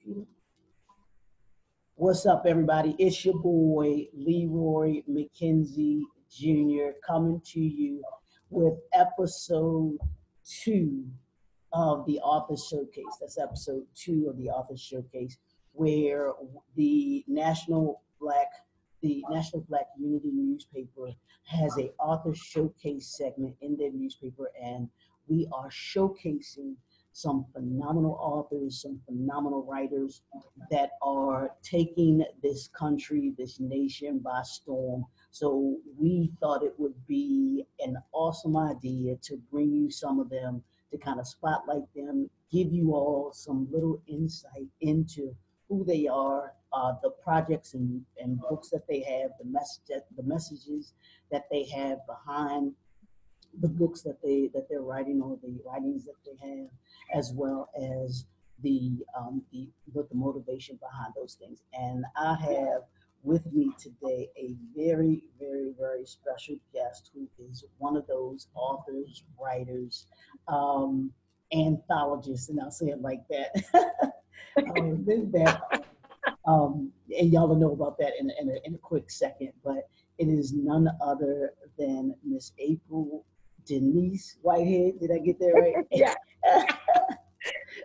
computer. What's up, everybody? It's your boy, Leroy McKenzie Jr., coming to you with episode 2 of the Author Showcase. That's episode 2 of the Author Showcase, where the National Black Unity newspaper has a Author Showcase segment in their newspaper, and we are showcasing some phenomenal authors, some phenomenal writers that are taking this country, this nation by storm. So we thought it would be an awesome idea to bring you some of them, to kind of spotlight them, give you all some little insight into who they are, the projects and books that they have, the messages that they have behind the books that they're writing, or the writings that they have, as well as the motivation behind those things. And I have with me today a very, very, very special guest who is one of those authors, writers, anthologists, and I'll say it like that. And y'all will know about that in a quick second, but it is none other than Miss April Denise Whitehead. Did I get that right? Yeah.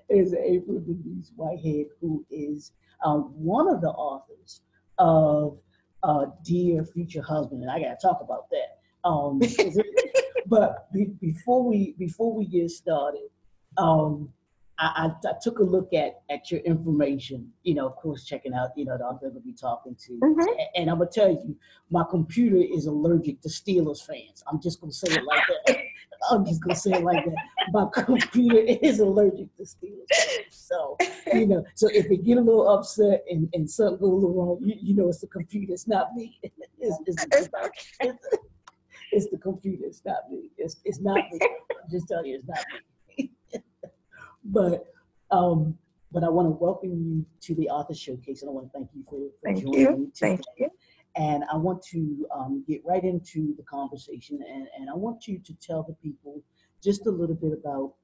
Is April Denise Whitehead, who is one of the authors of Dear Future Husband, and I got to talk about that. But before we get started, I took a look at your information, of course, checking out, the author I'm going to be talking to. Mm-hmm. And I'm going to tell you, my computer is allergic to Steelers fans. I'm just going to say it like that. I'm just going to say it like that. My computer is allergic to Steelers fans. So, so if it get a little upset and something goes a little wrong, it's the computer. It's not me. It's the computer. It's not me. It's not me. I'm just telling you, it's not me. But I want to welcome you to the Author Showcase, and I want to thank you for joining me today. Thank you. And I want to get right into the conversation, and I want you to tell the people just a little bit about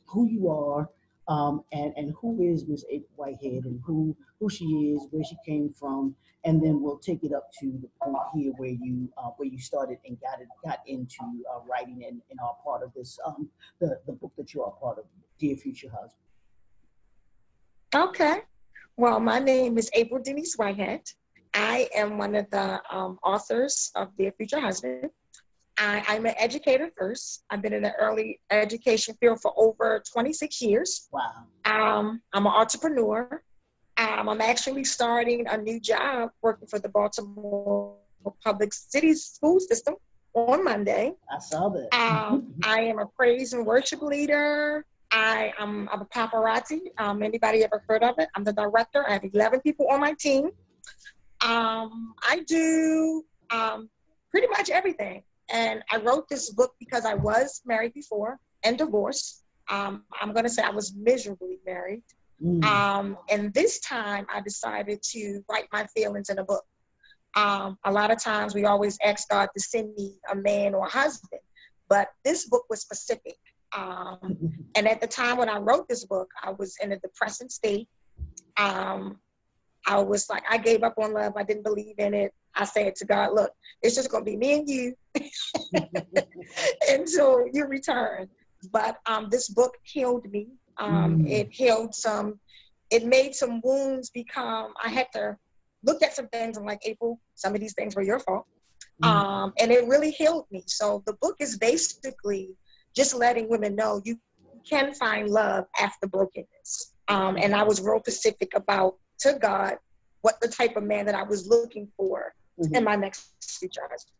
who you are, and who is Miss April Whitehead, and who she is, where she came from, and then we'll take it up to the point here where you started and got into writing and are part of this the book that you are part of, Dear Future Husband. Okay. Well, my name is April Denise Whitehead. I am one of the authors of Dear Future Husband. I'm an educator first. I've been in the early education field for over 26 years. Wow. I'm an entrepreneur. I'm actually starting a new job working for the Baltimore Public City School System on Monday. I saw that. I am a praise and worship leader. I'm a paparazzi. Anybody ever heard of it? I'm the director. I have 11 people on my team. I do pretty much everything. And I wrote this book because I was married before and divorced. I'm going to say I was miserably married. And this time I decided to write my feelings in a book. A lot of times we always ask God to send me a man or a husband, but this book was specific. And at the time when I wrote this book, I was in a depressing state. I was like, I gave up on love. I didn't believe in it. I said to God, look, it's just going to be me and you until you return. But this book healed me. It made some wounds become, I had to look at some things. I'm like, April, some of these things were your fault. And it really healed me. So the book is basically just letting women know you can find love after brokenness. And I was real specific about, to God, what the type of man that I was looking for in my next future husband.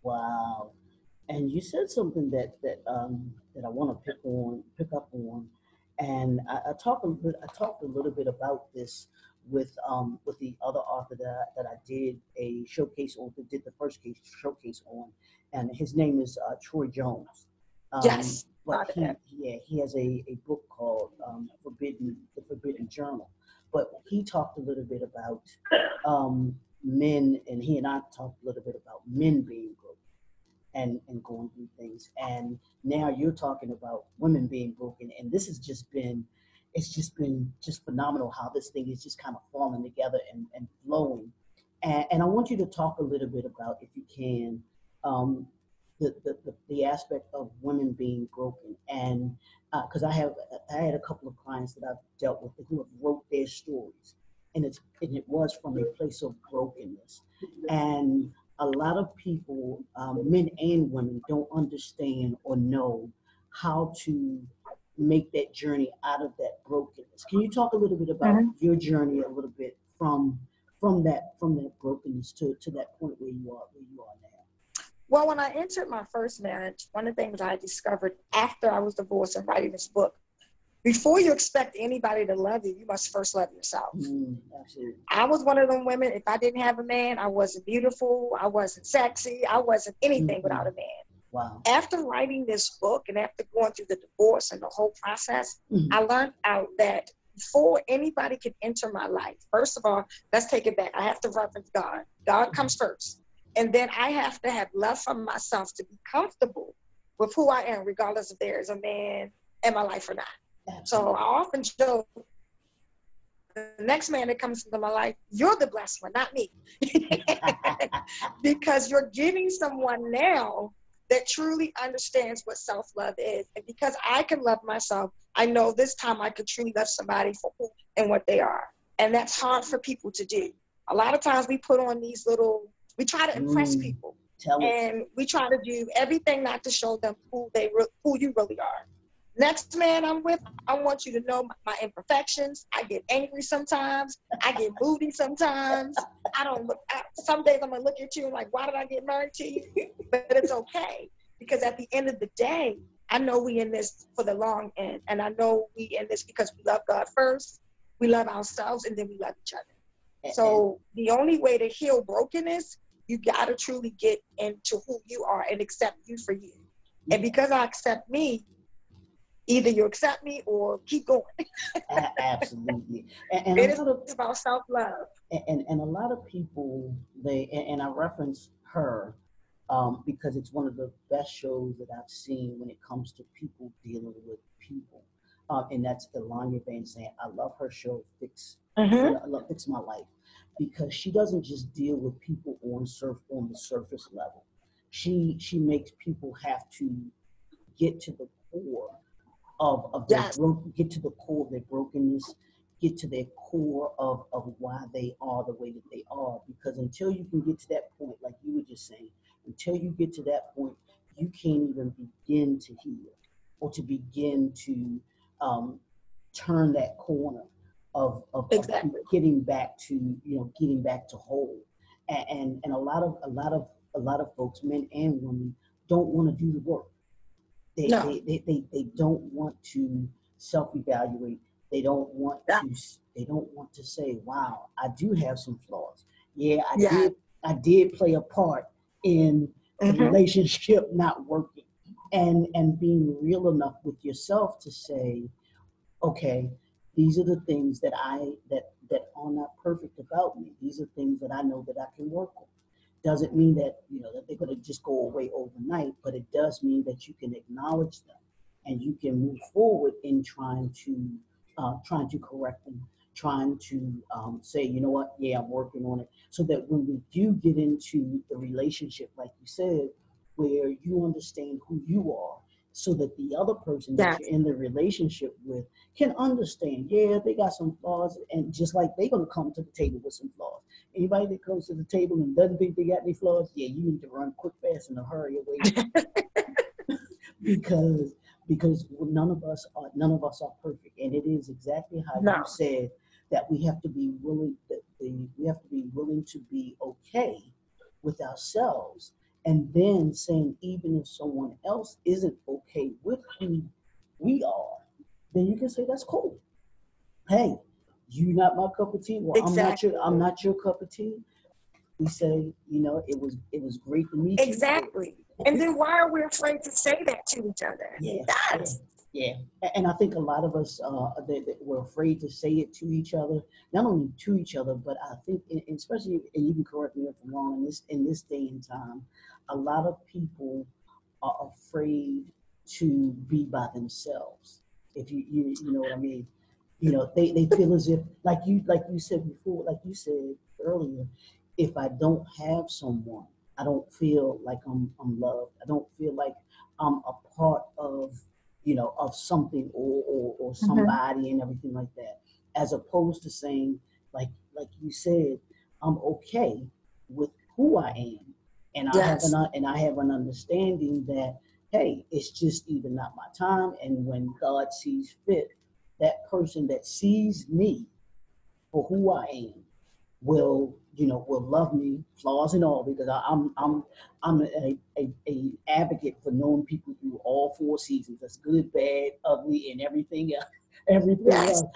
Wow. And you said something that I want to pick up on, and I talked a little bit about this with the other author that I did a showcase on, did the first showcase on, and his name is Troy Jones. Yes. But he has a book called The Forbidden Journal. But he talked a little bit about men, and he and I talked a little bit about men being broken. and going through things. And now you're talking about women being broken, and this has just been, it's just been just phenomenal how this thing is just kind of falling together and flowing. And I want you to talk a little bit about, if you can, um, the aspect of women being broken. And because I had a couple of clients that I've dealt with who have wrote their stories, and it was from a place of brokenness. And a lot of people, men and women, don't understand or know how to make that journey out of that brokenness. Can you talk a little bit about Mhm. your journey a little bit from that brokenness to that point where you are now? Well, when I entered my first marriage, one of the things I discovered after I was divorced and writing this book, before you expect anybody to love you, you must first love yourself. Absolutely. I was one of them women, if I didn't have a man, I wasn't beautiful, I wasn't sexy, I wasn't anything without a man. Wow. After writing this book and after going through the divorce and the whole process, I learned out that before anybody can enter my life, first of all, let's take it back. I have to reference God. God comes first. And then I have to have love for myself to be comfortable with who I am, regardless if there is a man in my life or not. Absolutely. So I often joke, the next man that comes into my life, you're the blessed one, not me. Because you're getting someone now that truly understands what self-love is. And because I can love myself, I know this time I could truly love somebody for who and what they are. And that's hard for people to do. A lot of times we put on these little, we try to impress people. And we try to do everything not to show them who you really are. Next man I'm with, I want you to know my imperfections. I get angry sometimes. I get moody sometimes. I don't look. Some days I'm gonna look at you and like, why did I get married to you? But it's okay, because at the end of the day, I know we in this for the long end, and I know we in this because we love God first, we love ourselves, and then we love each other. So the only way to heal brokenness, you gotta truly get into who you are and accept you for you. And because I accept me, either you accept me or keep going. Absolutely. And It a is lot of about self-love. and a lot of people, and I reference her because it's one of the best shows that I've seen when it comes to people dealing with people. And that's Elanya Van Zandt. I love her show, I love Fix My Life, because she doesn't just deal with people on the surface level. She makes people have to get to the core of their Yes. get to the core of their brokenness, get to their core of why they are the way that they are. Because until you can get to that point, like you were just saying, until you get to that point, you can't even begin to heal or to begin to um, turn that corner of Exactly. getting back to, getting back to whole. And a lot of folks, men and women, don't want to do the work. No. They don't want to self-evaluate. They don't want Yeah. to they don't want to say, wow, I do have some flaws. Yeah, Yeah. I did play a part in the relationship not working. And being real enough with yourself to say, okay, these are the things that are not perfect about me. These are things that I know that I can work on. Doesn't mean that that they're going to just go away overnight, but it does mean that you can acknowledge them and you can move forward in trying to correct them, trying to say, you know what, yeah, I'm working on it, so that when we do get into the relationship, like you said, where you understand who you are, so that the other person that Yes. you're in the relationship with can understand, yeah, they got some flaws, and just like they're going to come to the table with some flaws. Anybody that comes to the table and doesn't think they got any flaws, yeah, you need to run quick, fast, and a hurry away from because none of us are perfect, and it is exactly how you No. said, that we have to be willing, we have to be willing to be okay with ourselves, and then saying, even if someone else isn't okay with who we are, then you can say, that's cool. Hey, you not my cup of tea. Well, Exactly. I'm not your cup of tea. We say, it was great to meet you. Exactly. And then why are we afraid to say that to each other? Yeah, yeah, Yes. yeah. And I think a lot of us, that we're afraid to say it to each other, not only to each other, but I think, especially, and you can correct me if I'm wrong, in this day and time, a lot of people are afraid to be by themselves. If you know what I mean. You know, they feel as if, like you said before, like you said earlier, if I don't have someone, I don't feel like I'm loved. I don't feel like I'm a part of, you know, of something, or Mm-hmm. somebody and everything like that. As opposed to saying, like you said, I'm okay with who I am, and Yes. I have an understanding that, hey, it's just either not my time, and when God sees fit, that person that sees me for who I am will, you know, will love me, flaws and all, because I'm a advocate for knowing people through all four seasons. That's good, bad, ugly, and everything else. Everything Yes. else,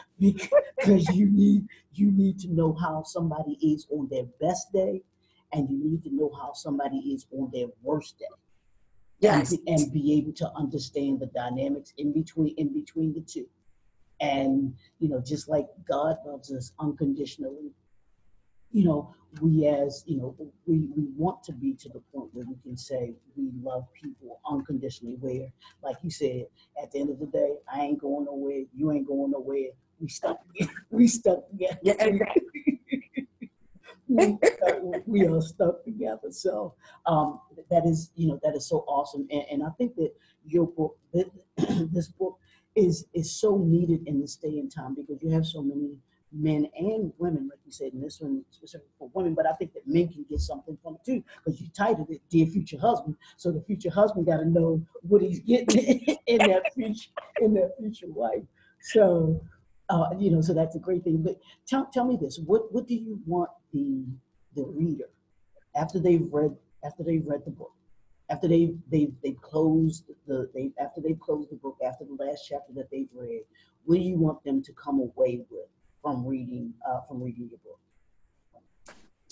because you need to know how somebody is on their best day, and you need to know how somebody is on their worst day, Yes. and be able to understand the dynamics in between the two. And, you know, just like God loves us unconditionally, you know, we as, you know, we want to be to the point where we can say we love people unconditionally, where, like you said, at the end of the day, I ain't going nowhere, you ain't going nowhere, we stuck together. We stuck together. Yeah, exactly. We are stuck together. So that is, you know, that is so awesome. And I think that your book, this book is so needed in this day and time, because you have so many men and women, like you said, and this one specifically for women, but I think that men can get something from it too, because you titled it Dear Future Husband. So the future husband got to know what he's getting in that future wife. So you know, so that's a great thing. But tell me this: what do you want the reader, after they've read the book, after they've closed after they've closed the book, after the last chapter that they've read, what do you want them to come away with from reading your book?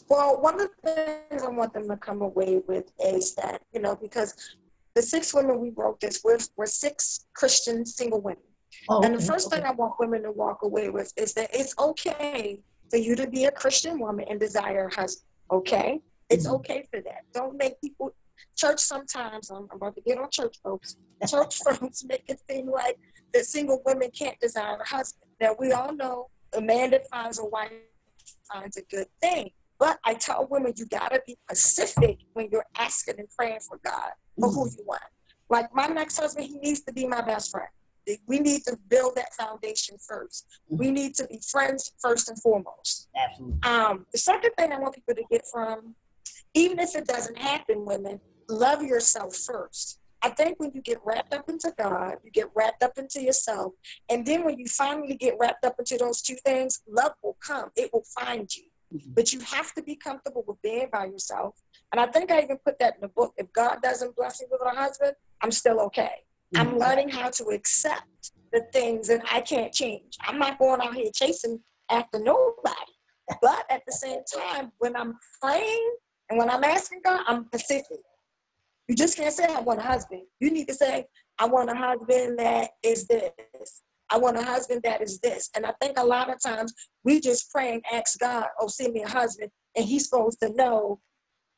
Well, one of the things I want them to come away with is that, you know, because the six women we wrote this with were six Christian single women. Oh, And the okay, first thing okay. I want women to walk away with is that it's okay for you to be a Christian woman and desire a husband. Okay? It's Mm-hmm. okay for that. Don't make people, church sometimes, I'm about to get on church folks. Church folks make it seem like that single women can't desire a husband. Now, we all know a man that finds a wife finds a good thing. But I tell women, you got to be specific when you're asking and praying for God for who Mm-hmm. you want. Like my next husband, he needs to be my best friend. We need to build that foundation first. Mm-hmm. We need to be friends first and foremost. Absolutely. The second thing I want people to get from, even if it doesn't happen, women, love yourself first. I think when you get wrapped up into God, you get wrapped up into yourself. And then when you finally get wrapped up into those two things, love will come. It will find you. Mm-hmm. But you have to be comfortable with being by yourself. And I think I even put that in the book. If God doesn't bless me with a husband, I'm still okay. I'm Mm-hmm. learning how to accept the things that I can't change. I'm not going out here chasing after nobody. But at the same time, when I'm praying and when I'm asking God, I'm specific. You just can't say, I want a husband. You need to say, I want a husband that is this. I want a husband that is this. And I think a lot of times we just pray and ask God, oh, send me a husband. And he's supposed to know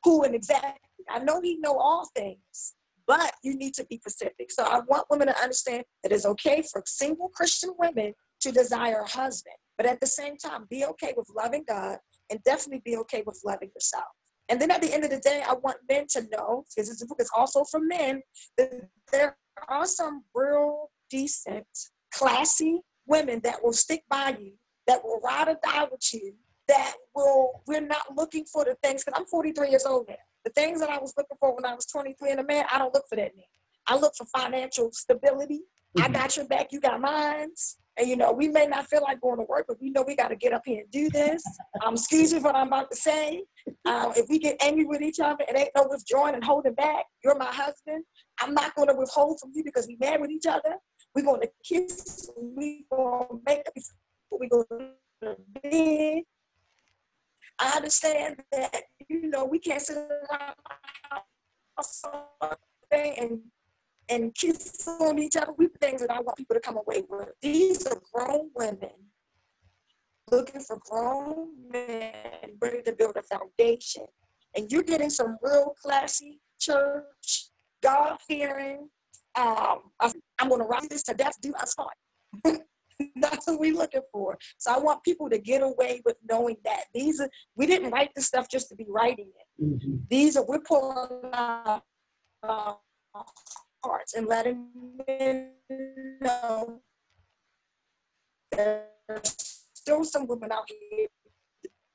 who and exactly. I know he know all things, but you need to be specific. So I want women to understand that it's okay for single Christian women to desire a husband. But at the same time, be okay with loving God and definitely be okay with loving yourself. And then at the end of the day, I want men to know, because this book is also for men, that there are some real decent, classy women that will stick by you, that will ride or die with you, we're not looking for the things, because I'm 43 years old now. The things that I was looking for when I was 23 in a man, I don't look for that now. I look for financial stability. I Mm-hmm. got your back, you got mine. And, you know, we may not feel like going to work, but we know we got to get up here and do this. Excuse me for what I'm about to say. If we get angry with each other, it ain't no withdrawing and holding back. You're my husband. I'm not going to withhold from you because we mad with each other. We're going to kiss. We're going to make up. We're going to bed. I understand that, you know, we can't sit around and kiss on each other. We things that I want people to come away with. These are grown women looking for grown men ready to build a foundation. and you're getting some real classy church, God-fearing, I'm going to write this to death, do us part. That's what we're looking for. So I want people to get away with knowing that we didn't write this stuff just to be writing it. Mm-hmm. We're pulling out hearts and letting men know there's still some women out here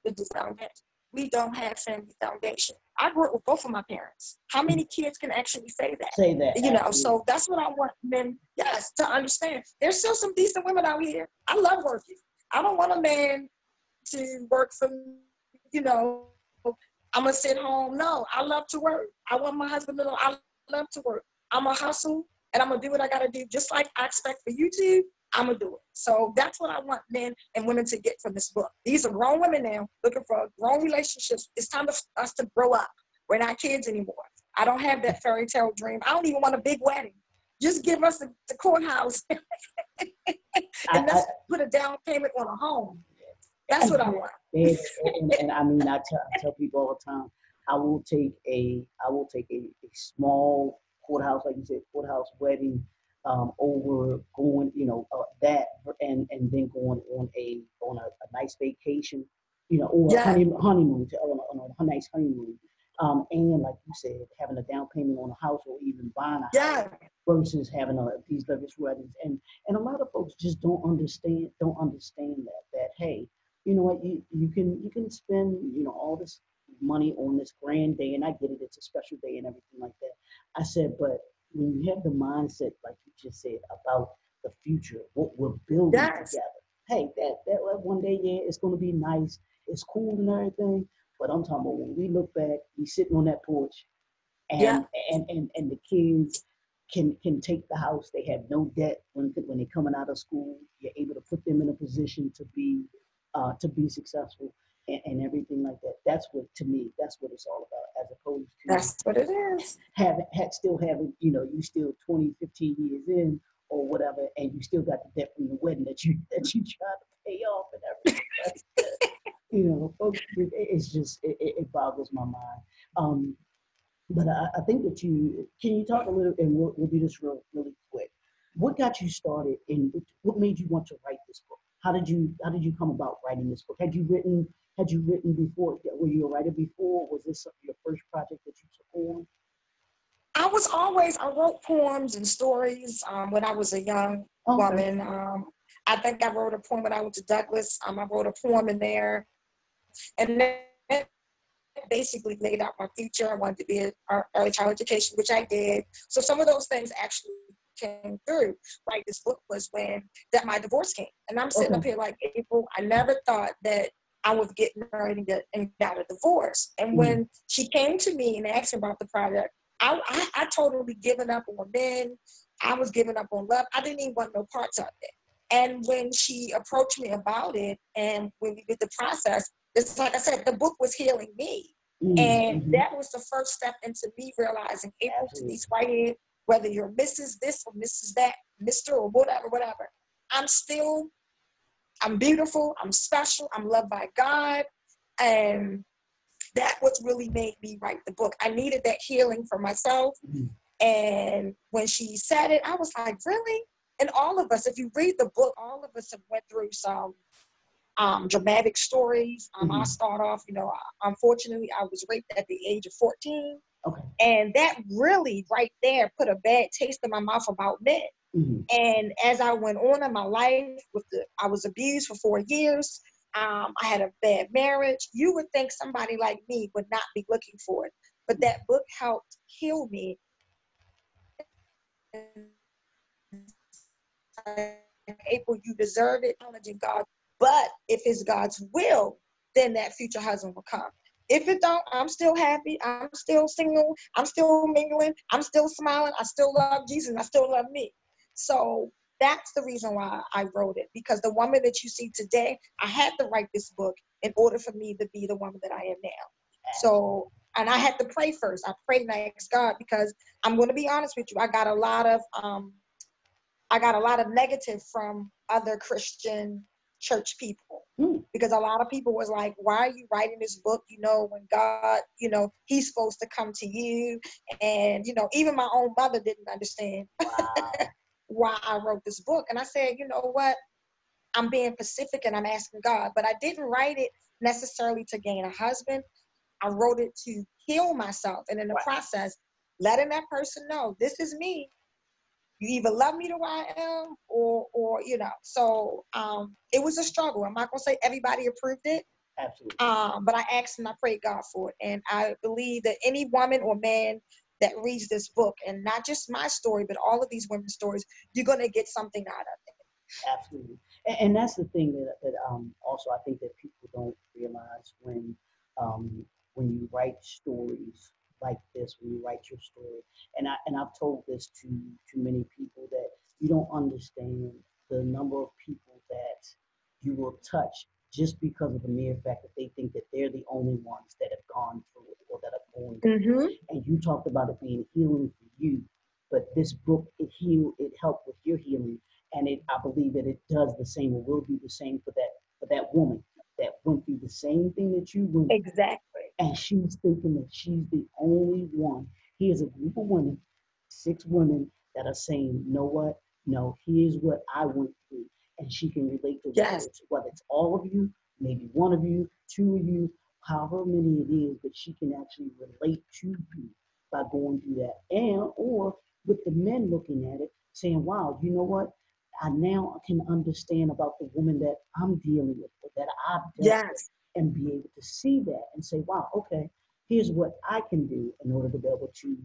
that do foundation. We don't have family foundation. I grew up with both of my parents. How many kids can actually say that? Say that. You know, absolutely. so that's what I want men, yes, to understand. There's still some decent women out here. I love working. I don't want a man to work for, you know, I'm going to sit home. No, I love to work. I want my husband to know I love to work. I'm going to hustle and I'm going to do what I got to do. Just like I expect for you to, I'm going to do it. So that's what I want men and women to get from this book. These are grown women now looking for grown relationships. It's time for us to grow up. We're not kids anymore. I don't have that fairy tale dream. I don't even want a big wedding. Just give us the courthouse and let's put a down payment on a home. That's what I want. And I mean, I tell people all the time, I will take a small courthouse, like you said, courthouse wedding, over going, that, and then going on a nice vacation, or a honeymoon, on a nice honeymoon. And like you said, having a down payment on a house or even buying a house versus having these lavish weddings. And a lot of folks just don't understand that hey, you know what, you can spend, all this money on this grand day, and I get it, it's a special day and everything like that. I said, but when you have the mindset, like you just said, about the future, what we're building together, hey, that one day, yeah, it's going to be nice, it's cool and everything, but I'm talking about when we look back, we sitting on that porch, and and the kids can take the house. They have no debt when they're coming out of school. You're able to put them in a position to be successful, and everything like that. That's what, to me, that's what it's all about, as opposed to that's what it is. Still having, you still 20, 15 years in or whatever, and you still got the debt from the wedding that you try to pay off and everything. Folks, it's just, it boggles my mind. But I think that can you talk a little, and we'll do this really quick. What got you started, and what made you want to write this book? How did you come about writing this book? Had you written before? Were you a writer before? Was this your first project that you took on? I wrote poems and stories when I was a young woman. I think I wrote a poem when I went to Douglas. I wrote a poem in there, and then basically laid out my future. I wanted to be an early child education, which I did. So some of those things actually came through. Like, this book was when my divorce came. And I'm sitting up here like, April, I never thought that I would get married and got a divorce. And when she came to me and asked me about the project, I totally given up on men. I was giving up on love. I didn't even want no parts of it. And when she approached me about it, and when we did the process, it's like I said, the book was healing me. And that was the first step into me realizing, April Denise Whitehead, whether you're Mrs. this or Mrs. that, Mr. or whatever, I'm beautiful, I'm special, I'm loved by God. And that was really made me write the book. I needed that healing for myself. And when she said it, I was like, really? And all of us, if you read the book, all of us have went through some dramatic stories. I'll start off, unfortunately, I was raped at the age of 14. Okay. And that really right there put a bad taste in my mouth about men. And as I went on in my life, I was abused for 4 years. I had a bad marriage. You would think somebody like me would not be looking for it. But that book helped heal me. April, you deserve it, acknowledging God. But if it's God's will, then that future husband will come. If it don't, I'm still happy. I'm still single. I'm still mingling. I'm still smiling. I still love Jesus. And I still love me. So that's the reason why I wrote it. Because the woman that you see today, I had to write this book in order for me to be the woman that I am now. So, and I had to pray first. I prayed and I asked God, because I'm going to be honest with you. I got a lot of negative from other Christian church people. Because a lot of people was like, why are you writing this book? You know, when God, you know, he's supposed to come to you. And, you know, even my own mother didn't understand why I wrote this book. And I said, you know what? I'm being pacific and I'm asking God, but I didn't write it necessarily to gain a husband. I wrote it to heal myself. And in the process, letting that person know, this is me. You either love me the way I am or you know. So it was a struggle. I'm not going to say everybody approved it. Absolutely. But I asked and I prayed God for it. And I believe that any woman or man that reads this book, and not just my story, but all of these women's stories, you're going to get something out of it. Absolutely. And that's the thing that also I think that people don't realize when you write stories like this, when you write your story, and I've told this to many people that you don't understand the number of people that you will touch just because of the mere fact that they think that they're the only ones that have gone through it or that are going through it. And you talked about it being healing for you, but this book, it helped with your healing. And I believe that it does the same or will do the same for that woman that went through the same thing that you went through. Exactly. And she's thinking that she's the only one. Here's a group of women, 6 women that are saying, you know what? No, here's what I went through. And she can relate to whether it's all of you, maybe one of you, 2 of you, however many it is, but she can actually relate to you by going through that. And or with the men looking at it, saying, wow, you know what? I now can understand about the woman that I'm dealing with, or that I've dealt with, and be able to see that and say, wow, okay, here's what I can do in order to be able to,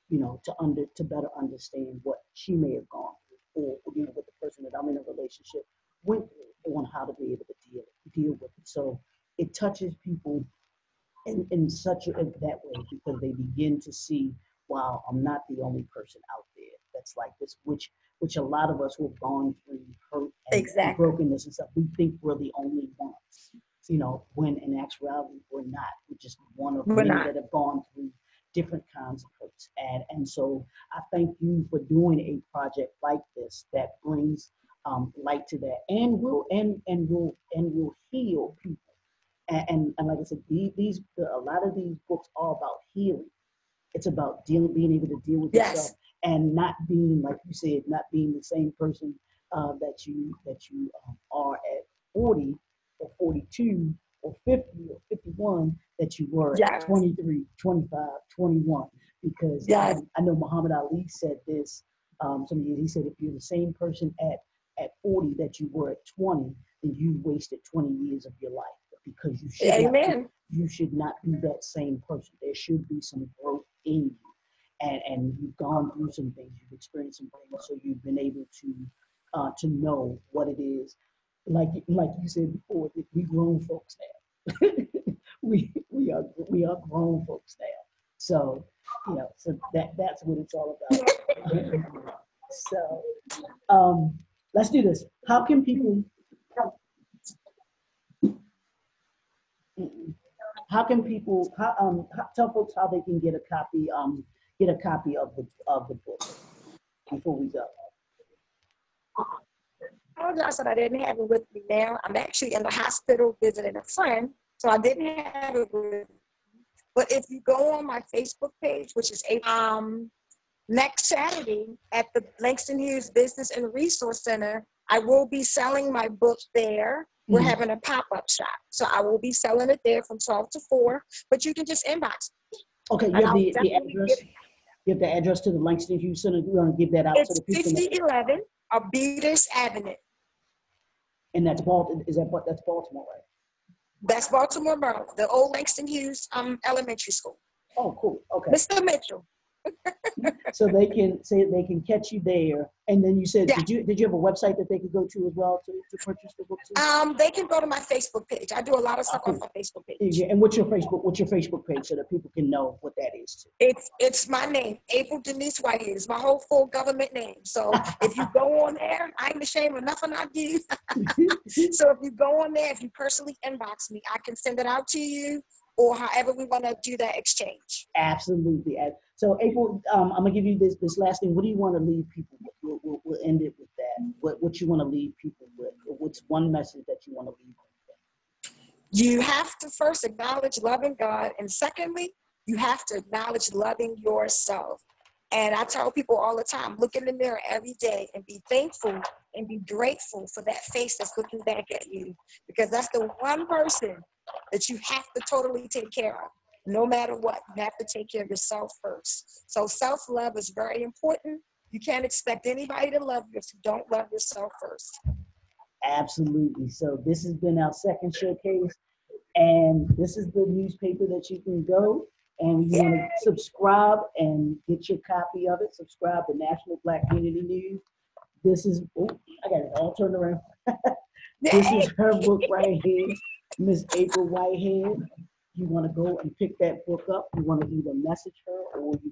you know, to better understand what she may have gone through, or you know, with the person that I'm in a relationship went through, on how to be able to deal with it. So it touches people in such that way, because they begin to see, wow, I'm not the only person out there that's like this, which a lot of us who have gone through hurt and brokenness and stuff, we think we're the only ones, you know, when in actuality we're not. We're just one of many that have gone through different kinds of hurts. And so I thank you for doing a project like this that brings light to that, and will heal people. And like I said, a lot of these books are about healing. It's about being able to deal with yourself, and not being, like you said, not being the same person that you are at 40 or 42 or 50 or 51 that you were at 23, 25, 21. Because I know Muhammad Ali said this. He said, if you're the same person at 40 that you were at 20, then you wasted 20 years of your life, because you should not be that same person. There should be some growth in you. And you've gone through some things, you've experienced some things, so you've been able to know what it is. Like you said before, we grown folks now. we are grown folks now. So so that's what it's all about. So let's do this. How can people? Tell folks how they can get a copy of the book before we go. I apologize that I didn't have it with me now. I'm actually in the hospital visiting a friend, so I didn't have it with me. But if you go on my Facebook page, which is next Saturday at the Langston Hughes Business and Resource Center, I will be selling my book there. We're having a pop-up shop. So I will be selling it there from 12 to 4, but you can just inbox me. Okay, you have the address? You have the address to the Langston Hughes Center? We're going to give that out to the people. It's 5011 Arbutus Avenue. And that's Baltimore, that's Baltimore, right? That's Baltimore, Maryland, the old Langston Hughes Elementary School. Oh, cool. Okay. Mr. Mitchell. So they can catch you there. And then you said, did you have a website that they could go to as well to purchase the book too? They can go to my Facebook page. I do a lot of stuff on my Facebook page. Yeah. And what's your Facebook page so that people can know what that is too? It's my name, April Denise Whitehead. It's my whole full government name. So if you go on there, I ain't ashamed of nothing I do. So if you go on there, if you personally inbox me, I can send it out to you, or however we want to do that exchange. Absolutely. So April, I'm gonna give you this last thing. What do you want to leave people with? We'll end it with that. What you want to leave people with? What's one message that you want to leave them You have to first acknowledge loving God, and secondly, you have to acknowledge loving yourself. And I tell people all the time, look in the mirror every day and be thankful and be grateful for that face that's looking back at you, because that's the one person that you have to totally take care of. No matter what, you have to take care of yourself first. So self-love is very important. You can't expect anybody to love you if you don't love yourself first. Absolutely. So this has been our second showcase, and this is the newspaper that you can go and you want to subscribe and get your copy of it. Subscribe to National Black Unity News. This is, oh, I got it all turned around. This is her book right here, Miss April Whitehead. You want to go and pick that book up. You want to either message her, or you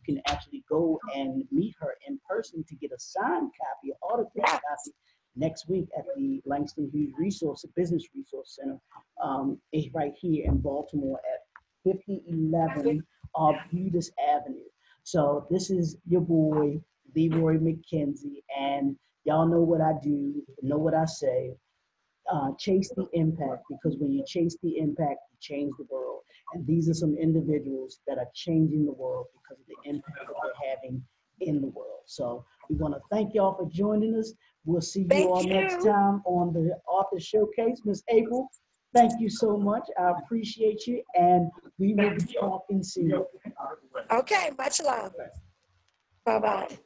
can actually go and meet her in person to get a signed copy, an autographed copy next week at the Langston Hughes Business Resource Center, right here in Baltimore at 5011 Arbutus Avenue. So this is your boy, Leroy McKenzie, and y'all know what I do, know what I say. Chase the impact, because when you chase the impact, you change the world. And these are some individuals that are changing the world because of the impact that they're having in the world. So we want to thank y'all for joining us. We'll see you all next time on the Author Showcase. Miss April, thank you so much. I appreciate you, and we will be talking soon. Okay, much love. Bye-bye.